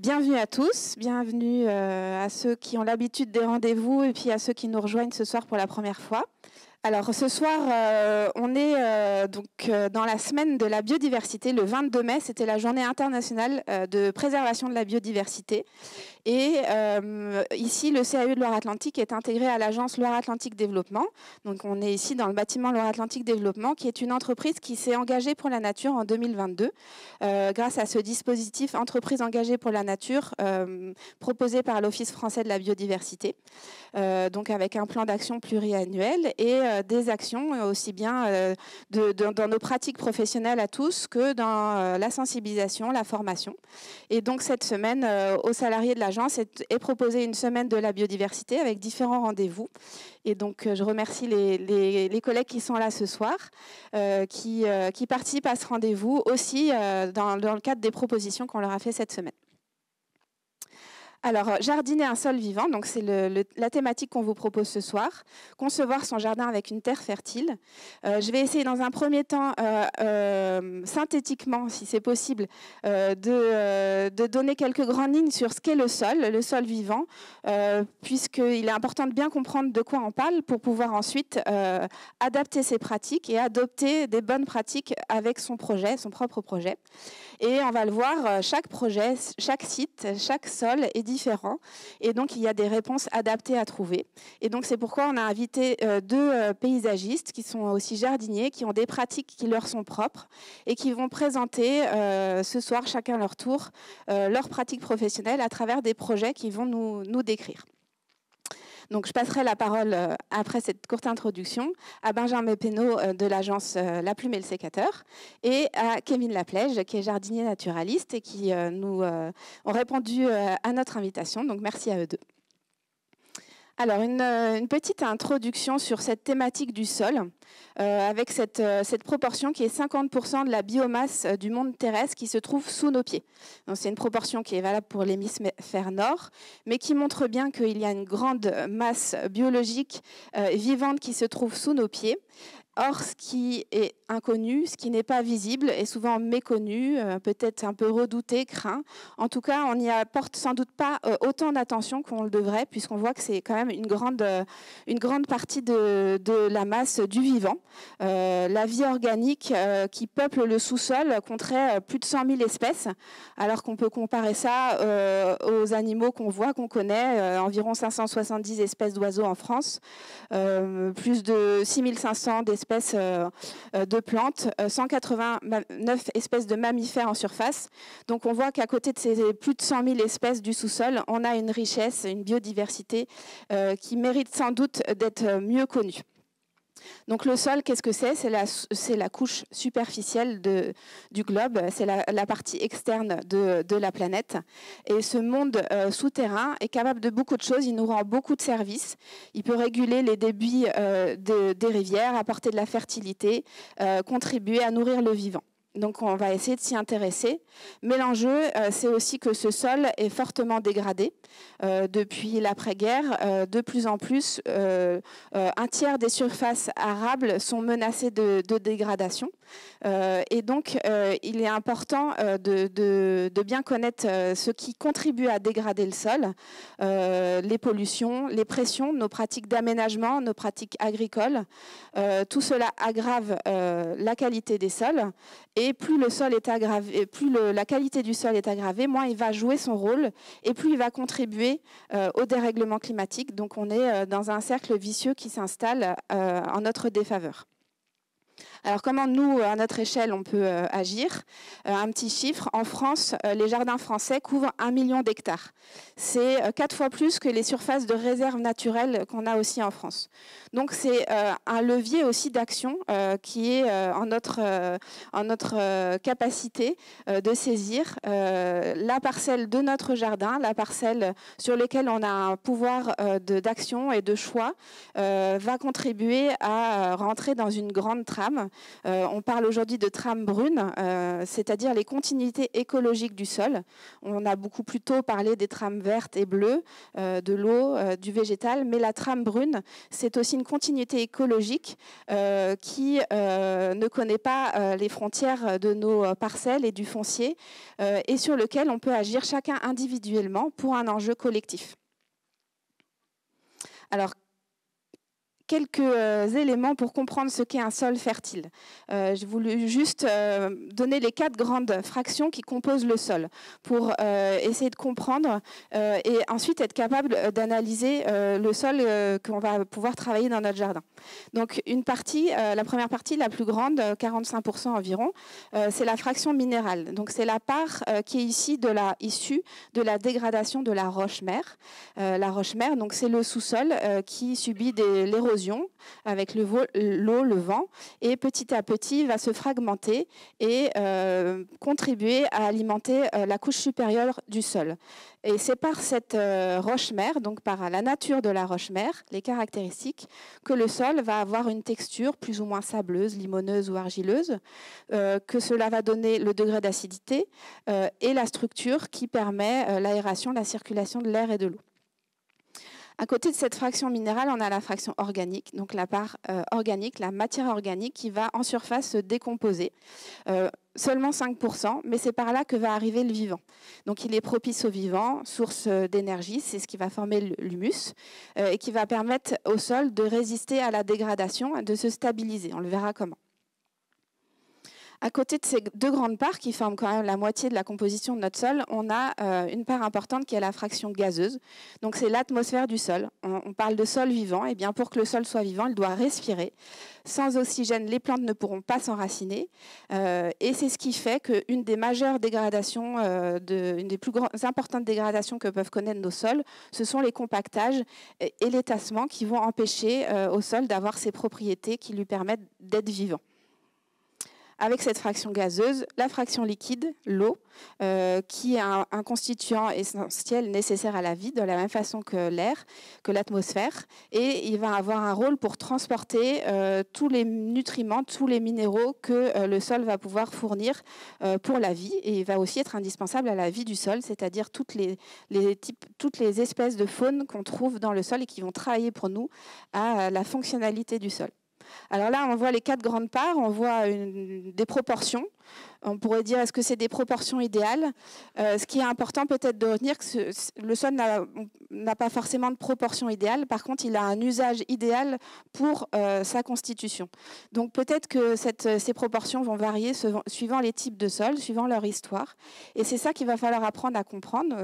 Bienvenue à tous, bienvenue à ceux qui ont l'habitude des rendez-vous et puis à ceux qui nous rejoignent ce soir pour la première fois. Alors ce soir, on est dans la semaine de la biodiversité. Le 22 mai, c'était la journée internationale de préservation de la biodiversité. Et ici, le CAE de Loire-Atlantique est intégré à l'agence Loire-Atlantique Développement. Donc on est ici dans le bâtiment Loire-Atlantique Développement, qui est une entreprise qui s'est engagée pour la nature en 2022, grâce à ce dispositif Entreprise engagée pour la nature, proposé par l'Office français de la biodiversité. Donc avec un plan d'action pluriannuel et des actions aussi bien dans nos pratiques professionnelles à tous que dans la sensibilisation, la formation. Et donc cette semaine, aux salariés de l'agence est proposée une semaine de la biodiversité avec différents rendez-vous. Et donc je remercie les collègues qui sont là ce soir, qui participent à ce rendez-vous aussi dans le cadre des propositions qu'on leur a fait cette semaine. Alors, jardiner un sol vivant, donc c'est la thématique qu'on vous propose ce soir. Concevoir son jardin avec une terre fertile. Je vais essayer dans un premier temps, synthétiquement, si c'est possible, de donner quelques grandes lignes sur ce qu'est le sol vivant, puisqu'il est important de bien comprendre de quoi on parle pour pouvoir ensuite adapter ses pratiques et adopter des bonnes pratiques avec son propre projet. Et on va le voir, chaque projet, chaque site, chaque sol est différent. Et donc, il y a des réponses adaptées à trouver. Et donc, c'est pourquoi on a invité deux paysagistes qui sont aussi jardiniers, qui ont des pratiques qui leur sont propres et qui vont présenter ce soir, chacun leur tour, leurs pratiques professionnelles à travers des projets qui vont nous décrire. Donc, je passerai la parole, après cette courte introduction, à Benjamin Pénaud de l'agence La Plume et le Sécateur et à Kevin Laplège, qui est jardinier naturaliste et qui nous ont répondu à notre invitation. Donc, merci à eux deux. Alors, une petite introduction sur cette thématique du sol, avec cette proportion qui est 50% de la biomasse du monde terrestre qui se trouve sous nos pieds. C'est une proportion qui est valable pour l'hémisphère nord, mais qui montre bien qu'il y a une grande masse biologique vivante qui se trouve sous nos pieds. Or, ce qui est inconnu, ce qui n'est pas visible, est souvent méconnu, peut-être un peu redouté, craint. En tout cas, on n'y apporte sans doute pas autant d'attention qu'on le devrait, puisqu'on voit que c'est quand même une grande partie de la masse du vivant. La vie organique qui peuple le sous-sol compterait plus de 100 000 espèces, alors qu'on peut comparer ça aux animaux qu'on voit, qu'on connaît, environ 570 espèces d'oiseaux en France, plus de 6500 d'espèces de plantes, 189 espèces de mammifères en surface. Donc on voit qu'à côté de ces plus de 100 000 espèces du sous-sol, on a une richesse, une biodiversité qui mérite sans doute d'être mieux connue. Donc le sol, qu'est-ce que c'est ? C'est la couche superficielle du globe, c'est la partie externe de la planète. Et ce monde souterrain est capable de beaucoup de choses, il nous rend beaucoup de services. Il peut réguler les débits des rivières, apporter de la fertilité, contribuer à nourrir le vivant. Donc on va essayer de s'y intéresser. Mais l'enjeu, c'est aussi que ce sol est fortement dégradé. Depuis l'après-guerre, de plus en plus, un tiers des surfaces arables sont menacées de dégradation. Et donc, il est important de bien connaître ce qui contribue à dégrader le sol, les pollutions, les pressions, nos pratiques d'aménagement, nos pratiques agricoles. Tout cela aggrave la qualité des sols. Et plus le sol est aggravé, plus la qualité du sol est aggravée, moins il va jouer son rôle et plus il va contribuer au dérèglement climatique. Donc on est dans un cercle vicieux qui s'installe en notre défaveur. Alors comment nous, à notre échelle, on peut agir ? Un petit chiffre, en France, les jardins français couvrent 1 million d'hectares. C'est 4 fois plus que les surfaces de réserve naturelles qu'on a aussi en France. Donc c'est un levier aussi d'action qui est en notre capacité de saisir la parcelle de notre jardin, la parcelle sur laquelle on a un pouvoir d'action et de choix, va contribuer à rentrer dans une grande trame On parle aujourd'hui de trame brune, c'est-à-dire les continuités écologiques du sol. On a beaucoup plus tôt parlé des trames vertes et bleues, de l'eau, du végétal, mais la trame brune, c'est aussi une continuité écologique qui ne connaît pas les frontières de nos parcelles et du foncier, et sur lequel on peut agir chacun individuellement pour un enjeu collectif. Alors, quelques éléments pour comprendre ce qu'est un sol fertile. J'ai voulu juste donner les 4 grandes fractions qui composent le sol pour essayer de comprendre et ensuite être capable d'analyser le sol qu'on va pouvoir travailler dans notre jardin. Donc une partie, la première partie, la plus grande, 45% environ, c'est la fraction minérale. Donc c'est la part qui est issue de la dégradation de la roche-mère. La roche-mère, donc c'est le sous-sol qui subit l'érosion avec l'eau, le vent, et petit à petit va se fragmenter et contribuer à alimenter la couche supérieure du sol. Et c'est par cette roche-mère, donc par la nature de la roche-mère, les caractéristiques, que le sol va avoir une texture plus ou moins sableuse, limoneuse ou argileuse, que cela va donner le degré d'acidité et la structure qui permet l'aération, la circulation de l'air et de l'eau. À côté de cette fraction minérale, on a la fraction organique, donc la part organique, la matière organique qui va en surface se décomposer. Seulement 5%, mais c'est par là que va arriver le vivant. Donc il est propice au vivant, source d'énergie, c'est ce qui va former l'humus et qui va permettre au sol de résister à la dégradation, de se stabiliser. On le verra comment. À côté de ces 2 grandes parts qui forment quand même la moitié de la composition de notre sol, on a une part importante qui est la fraction gazeuse. Donc c'est l'atmosphère du sol. On parle de sol vivant. Et bien pour que le sol soit vivant, il doit respirer. Sans oxygène, les plantes ne pourront pas s'enraciner. Et c'est ce qui fait qu'une des majeures dégradations, une des plus importantes dégradations que peuvent connaître nos sols, ce sont les compactages et les tassements qui vont empêcher au sol d'avoir ces propriétés qui lui permettent d'être vivant. Avec cette fraction gazeuse, la fraction liquide, l'eau, qui est un constituant essentiel nécessaire à la vie, de la même façon que l'air, que l'atmosphère, et il va avoir un rôle pour transporter tous les nutriments, tous les minéraux que le sol va pouvoir fournir pour la vie, et il va aussi être indispensable à la vie du sol, c'est-à-dire toutes les espèces de faune qu'on trouve dans le sol et qui vont travailler pour nous à la fonctionnalité du sol. Alors là, on voit les 4 grandes parts, on voit des proportions. On pourrait dire, est-ce que c'est des proportions idéales ? Ce qui est important peut-être de retenir, que le sol n'a pas forcément de proportion idéale. Par contre, il a un usage idéal pour sa constitution. Donc peut-être que ces proportions vont varier suivant les types de sols, suivant leur histoire. Et c'est ça qu'il va falloir apprendre à comprendre,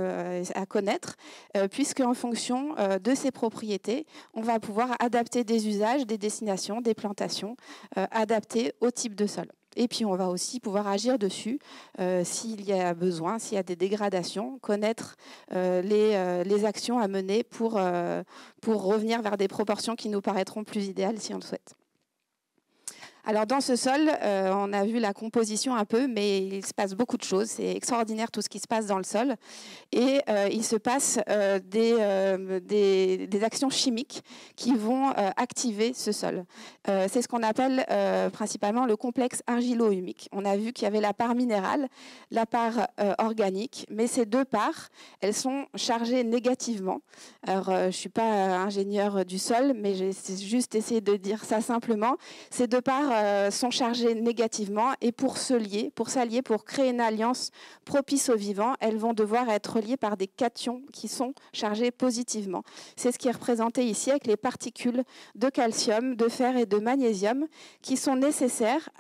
à connaître, puisque en fonction de ces propriétés, on va pouvoir adapter des usages, des destinations, des plantations, adaptées au type de sol. Et puis, on va aussi pouvoir agir dessus s'il y a besoin, s'il y a des dégradations, connaître les actions à mener pour revenir vers des proportions qui nous paraîtront plus idéales si on le souhaite. Alors dans ce sol, on a vu la composition un peu, mais il se passe beaucoup de choses. C'est extraordinaire tout ce qui se passe dans le sol. Et il se passe des actions chimiques qui vont activer ce sol. C'est ce qu'on appelle principalement le complexe argilo-humique. On a vu qu'il y avait la part minérale, la part organique, mais ces 2 parts, elles sont chargées négativement. Alors je ne suis pas ingénieure du sol, mais j'ai juste essayé de dire ça simplement. Ces 2 parts sont chargées négativement et pour s'allier, pour créer une alliance propice au vivant, elles vont devoir être liées par des cations qui sont chargés positivement. C'est ce qui est représenté ici avec les particules de calcium, de fer et de magnésium qui sont nécessaires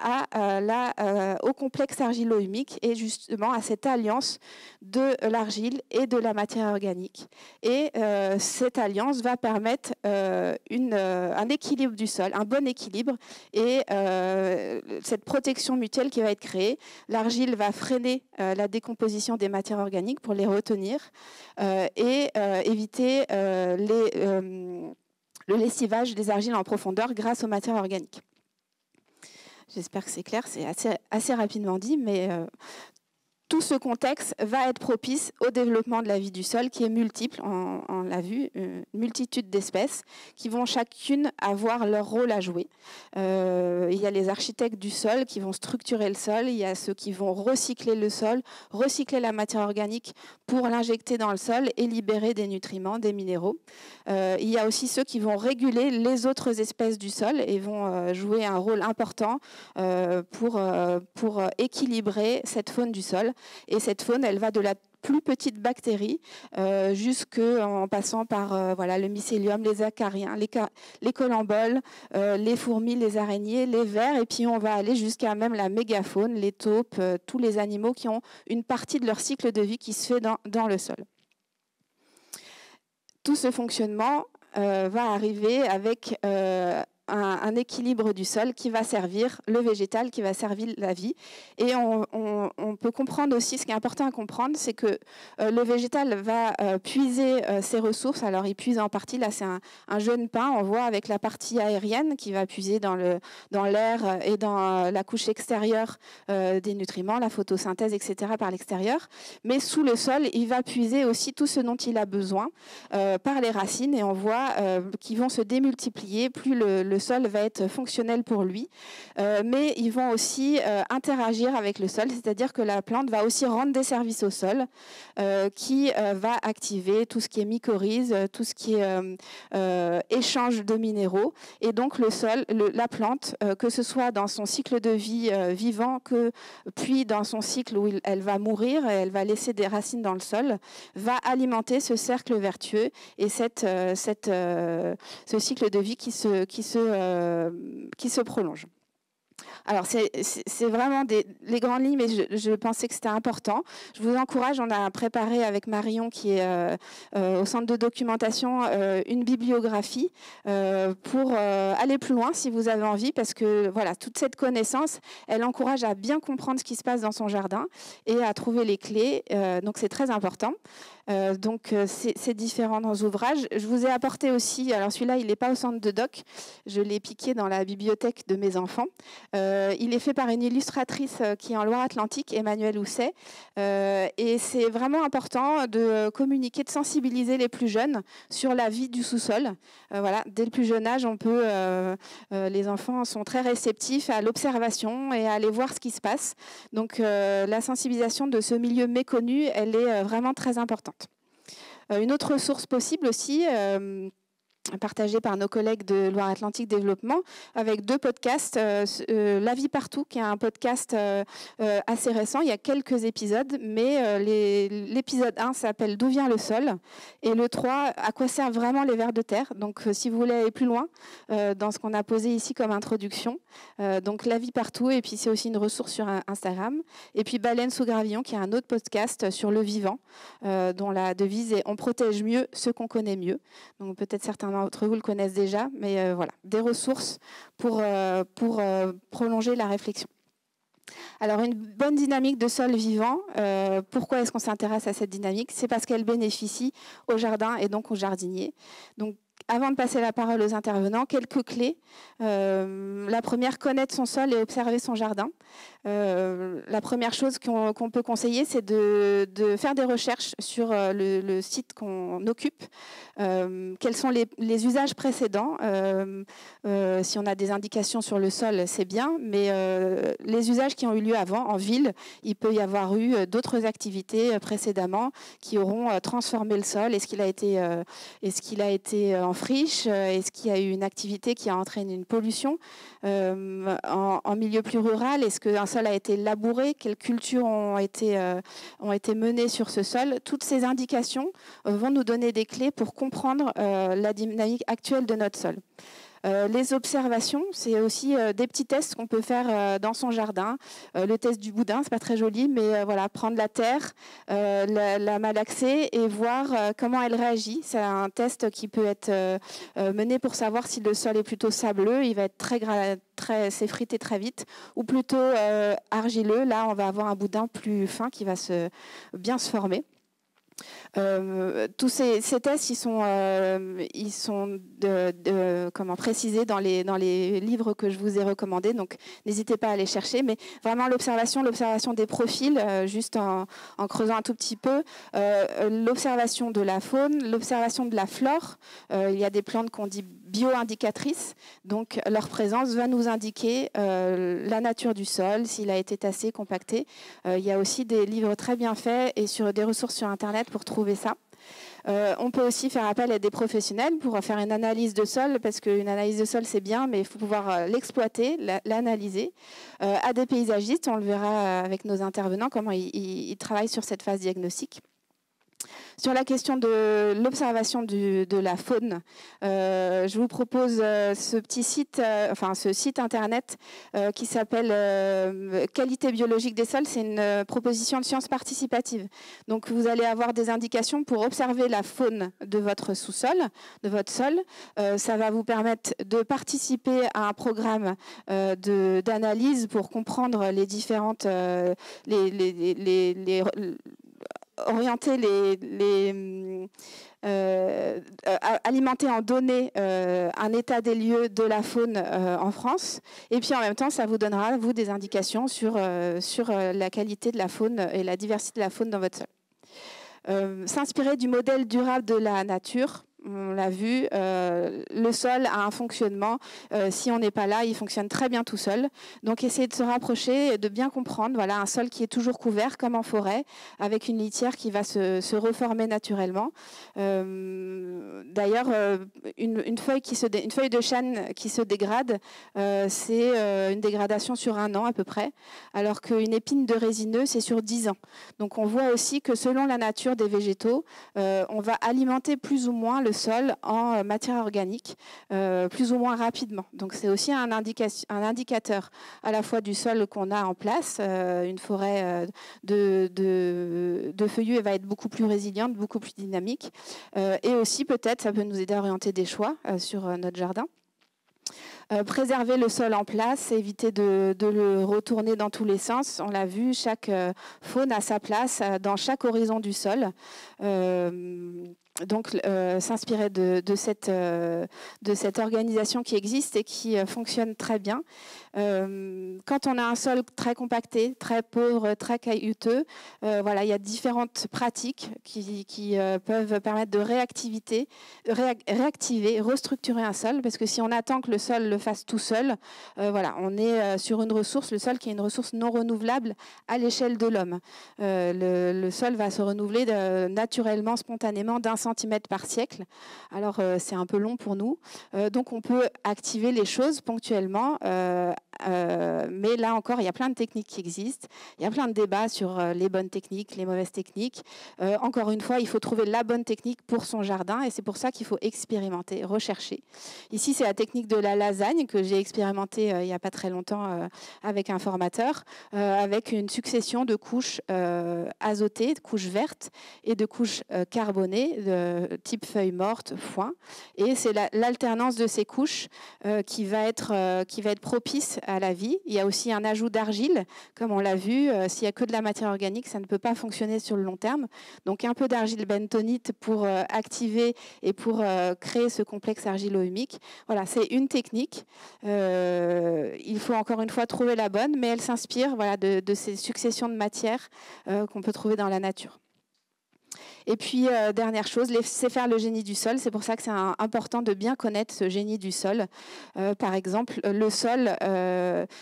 au complexe argilo-humique et justement à cette alliance de l'argile et de la matière organique. Et cette alliance va permettre un équilibre du sol, un bon équilibre et cette protection mutuelle qui va être créée. L'argile va freiner la décomposition des matières organiques pour les retenir et éviter le lessivage des argiles en profondeur grâce aux matières organiques. J'espère que c'est clair, c'est assez rapidement dit, mais tout ce contexte va être propice au développement de la vie du sol qui est multiple, on l'a vu, une multitude d'espèces qui vont chacune avoir leur rôle à jouer. Il y a les architectes du sol qui vont structurer le sol, il y a ceux qui vont recycler le sol, recycler la matière organique pour l'injecter dans le sol et libérer des nutriments, des minéraux. Il y a aussi ceux qui vont réguler les autres espèces du sol et vont jouer un rôle important pour équilibrer cette faune du sol. Et cette faune, elle va de la plus petite bactérie jusqu'en passant par voilà, le mycélium, les acariens, les colamboles, les fourmis, les araignées, les vers, et puis on va aller jusqu'à même la mégafaune, les taupes, tous les animaux qui ont une partie de leur cycle de vie qui se fait dans le sol. Tout ce fonctionnement va arriver avec un équilibre du sol qui va servir le végétal, qui va servir la vie. Et on peut comprendre aussi, ce qui est important à comprendre, c'est que le végétal va puiser ses ressources. Alors il puise en partie, là c'est un jeune pin, on voit avec la partie aérienne qui va puiser dans l'air et dans la couche extérieure des nutriments, la photosynthèse, etc. par l'extérieur. Mais sous le sol, il va puiser aussi tout ce dont il a besoin par les racines, et on voit qu'ils vont se démultiplier plus le sol va être fonctionnel pour lui, mais ils vont aussi interagir avec le sol, c'est-à-dire que la plante va aussi rendre des services au sol, qui va activer tout ce qui est mycorhize, tout ce qui est échange de minéraux, et donc le sol, la plante, que ce soit dans son cycle de vie vivant, puis dans son cycle où elle va mourir et elle va laisser des racines dans le sol, va alimenter ce cercle vertueux et ce cycle de vie qui se prolonge. Alors, c'est vraiment les grandes lignes, mais je pensais que c'était important. Je vous encourage, on a préparé avec Marion, qui est au centre de documentation, une bibliographie pour aller plus loin, si vous avez envie, parce que voilà, toute cette connaissance, elle encourage à bien comprendre ce qui se passe dans son jardin et à trouver les clés. Donc, c'est très important. Donc, c'est différent dans les ouvrages. Je vous ai apporté aussi, alors celui-là, il n'est pas au centre de doc, je l'ai piqué dans la bibliothèque de mes enfants. Il est fait par une illustratrice qui est en Loire-Atlantique, Emmanuelle Housset, et c'est vraiment important de communiquer, de sensibiliser les plus jeunes sur la vie du sous-sol. Voilà, dès le plus jeune âge, les enfants sont très réceptifs à l'observation et à aller voir ce qui se passe. Donc, la sensibilisation de ce milieu méconnu, elle est vraiment très importante. Une autre source possible aussi, partagée par nos collègues de Loire-Atlantique Développement, avec 2 podcasts. La vie partout, qui est un podcast assez récent, il y a quelques épisodes, mais l'épisode 1 s'appelle « D'où vient le sol ?» et le 3 « À quoi servent vraiment les vers de terre ?» Donc, si vous voulez aller plus loin dans ce qu'on a posé ici comme introduction, donc La vie partout, et puis c'est aussi une ressource sur Instagram. Et puis Baleine sous gravillon, qui est un autre podcast sur le vivant, dont la devise est « On protège mieux ce qu'on connaît mieux ». Donc, peut-être certains d'entre vous le connaissent déjà, mais voilà, des ressources pour prolonger la réflexion. Alors, une bonne dynamique de sol vivant, pourquoi est-ce qu'on s'intéresse à cette dynamique? C'est parce qu'elle bénéficie au jardin et donc aux jardiniers. Donc, avant de passer la parole aux intervenants, quelques clés. La première, connaître son sol et observer son jardin. La première chose qu'on peut conseiller, c'est de faire des recherches sur le site qu'on occupe. Quels sont les usages précédents? Si on a des indications sur le sol, c'est bien, mais les usages qui ont eu lieu avant, en ville, il peut y avoir eu d'autres activités précédemment qui auront transformé le sol. Est-ce qu'il a été en friche? Est-ce qu'il y a eu une activité qui a entraîné une pollution en milieu plus rural? Est-ce qu'un sol a été labouré? Quelles cultures ont été menées sur ce sol? Toutes ces indications vont nous donner des clés pour comprendre la dynamique actuelle de notre sol. Les observations, c'est aussi des petits tests qu'on peut faire dans son jardin. Le test du boudin, c'est pas très joli, mais voilà, prendre la terre, la malaxer et voir comment elle réagit. C'est un test qui peut être mené pour savoir si le sol est plutôt sableux, il va être s'effriter très vite, ou plutôt argileux. Là, on va avoir un boudin plus fin qui va bien se former. Tous ces tests, ils sont précisés dans les livres que je vous ai recommandés, donc n'hésitez pas à les chercher. Mais vraiment l'observation des profils, juste en creusant un tout petit peu, l'observation de la faune, l'observation de la flore. Il y a des plantes qu'on dit bio-indicatrices, donc leur présence va nous indiquer la nature du sol, s'il a été tassé, compacté. Il y a aussi des livres très bien faits et sur des ressources sur Internet pour trouver ça. On peut aussi faire appel à des professionnels pour faire une analyse de sol, parce qu'une analyse de sol, c'est bien, mais il faut pouvoir l'exploiter, l'analyser. À des paysagistes, on le verra avec nos intervenants, comment ils travaillent sur cette phase diagnostique. Sur la question de l'observation de la faune, je vous propose ce petit site, ce site internet qui s'appelle Qualité biologique des sols. C'est une proposition de science participative. Donc vous allez avoir des indications pour observer la faune de votre sous-sol, de votre sol. Ça va vous permettre de participer à un programme d'analyse pour comprendre les différentes orienter alimenter en données un état des lieux de la faune en France. Et puis en même temps, ça vous donnera, vous, des indications sur la qualité de la faune et la diversité de la faune dans votre sol. S'inspirer du modèle durable de la nature. On l'a vu, le sol a un fonctionnement. Si on n'est pas là, il fonctionne très bien tout seul. Donc, essayer de se rapprocher et de bien comprendre. Voilà, un sol qui est toujours couvert, comme en forêt, avec une litière qui va se reformer naturellement. D'ailleurs, une feuille de chêne qui se dégrade, c'est une dégradation sur 1 an à peu près, alors qu'une épine de résineux, c'est sur 10 ans. Donc, on voit aussi que selon la nature des végétaux, on va alimenter plus ou moins le sol en matière organique, plus ou moins rapidement. Donc c'est aussi un indicateur à la fois du sol qu'on a en place. Une forêt de feuillus va être beaucoup plus résiliente, beaucoup plus dynamique. Et aussi peut-être, ça peut nous aider à orienter des choix sur notre jardin. Préserver le sol en place, éviter de le retourner dans tous les sens. On l'a vu, chaque faune a sa place dans chaque horizon du sol. Donc, s'inspirer de cette organisation qui existe et qui fonctionne très bien. Quand on a un sol très compacté, très pauvre, très caillouteux, voilà, il y a différentes pratiques qui peuvent permettre de réactiver, restructurer un sol, parce que si on attend que le sol le fasse tout seul, voilà, on est sur une ressource, le sol qui est une ressource non renouvelable à l'échelle de l'homme. Le sol va se renouveler naturellement, spontanément, d'1 centimètre par siècle. Alors, c'est un peu long pour nous. Donc, on peut activer les choses ponctuellement. Mais là encore, il y a plein de techniques qui existent. Il y a plein de débats sur les bonnes techniques, les mauvaises techniques. Encore une fois, il faut trouver la bonne technique pour son jardin et c'est pour ça qu'il faut expérimenter, rechercher. Ici, c'est la technique de la lasagne que j'ai expérimentée il n'y a pas très longtemps avec un formateur, avec une succession de couches azotées, de couches vertes et de couches carbonées, de type feuilles mortes, foin. Et c'est l'alternance de ces couches qui va être propice à la vie. Il y a aussi un ajout d'argile, comme on l'a vu. S'il n'y a que de la matière organique, ça ne peut pas fonctionner sur le long terme. Donc un peu d'argile bentonite pour activer et pour créer ce complexe argilo-humique. Voilà, c'est une technique. Il faut encore une fois trouver la bonne, mais elle s'inspire, voilà, de ces successions de matières qu'on peut trouver dans la nature. Et puis, dernière chose, laisser faire le génie du sol. C'est pour ça que c'est important de bien connaître ce génie du sol. Par exemple, le sol,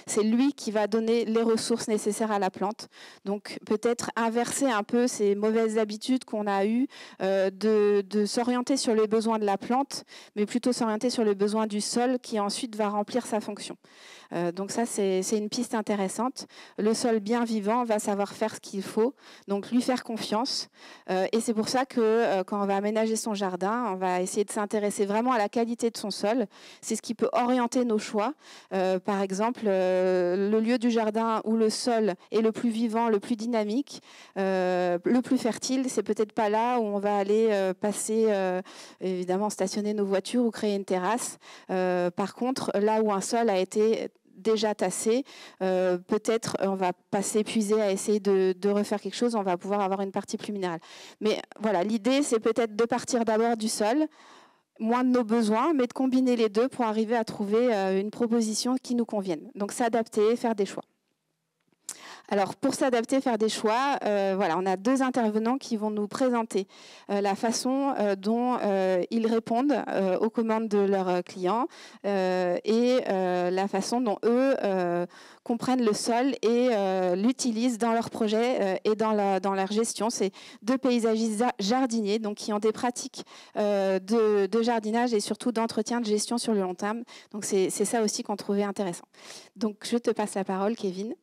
c'est lui qui va donner les ressources nécessaires à la plante. Donc, peut-être inverser un peu ces mauvaises habitudes qu'on a eues de s'orienter sur les besoins de la plante, mais plutôt s'orienter sur les besoins du sol qui ensuite va remplir sa fonction. Donc ça, c'est une piste intéressante. Le sol bien vivant va savoir faire ce qu'il faut, donc lui faire confiance. Et c'est pour ça que quand on va aménager son jardin, on va essayer de s'intéresser vraiment à la qualité de son sol. C'est ce qui peut orienter nos choix. Par exemple, le lieu du jardin où le sol est le plus vivant, le plus dynamique, le plus fertile, c'est peut-être pas là où on va aller passer, évidemment, stationner nos voitures ou créer une terrasse. Par contre, là où un sol a été déjà tassé, peut-être on ne va pas s'épuiser à essayer de refaire quelque chose, on va pouvoir avoir une partie plus minérale. Mais voilà, l'idée, c'est peut-être de partir d'abord du sol, moins de nos besoins, mais de combiner les deux pour arriver à trouver une proposition qui nous convienne. Donc s'adapter, faire des choix. Alors, pour s'adapter, faire des choix, voilà, on a deux intervenants qui vont nous présenter la façon dont ils répondent aux commandes de leurs clients et la façon dont eux comprennent le sol et l'utilisent dans leur projet et dans leur gestion. C'est deux paysagistes jardiniers donc, qui ont des pratiques de jardinage et surtout d'entretien de gestion sur le long terme. Donc, c'est ça aussi qu'on trouvait intéressant. Donc, je te passe la parole, Kevin.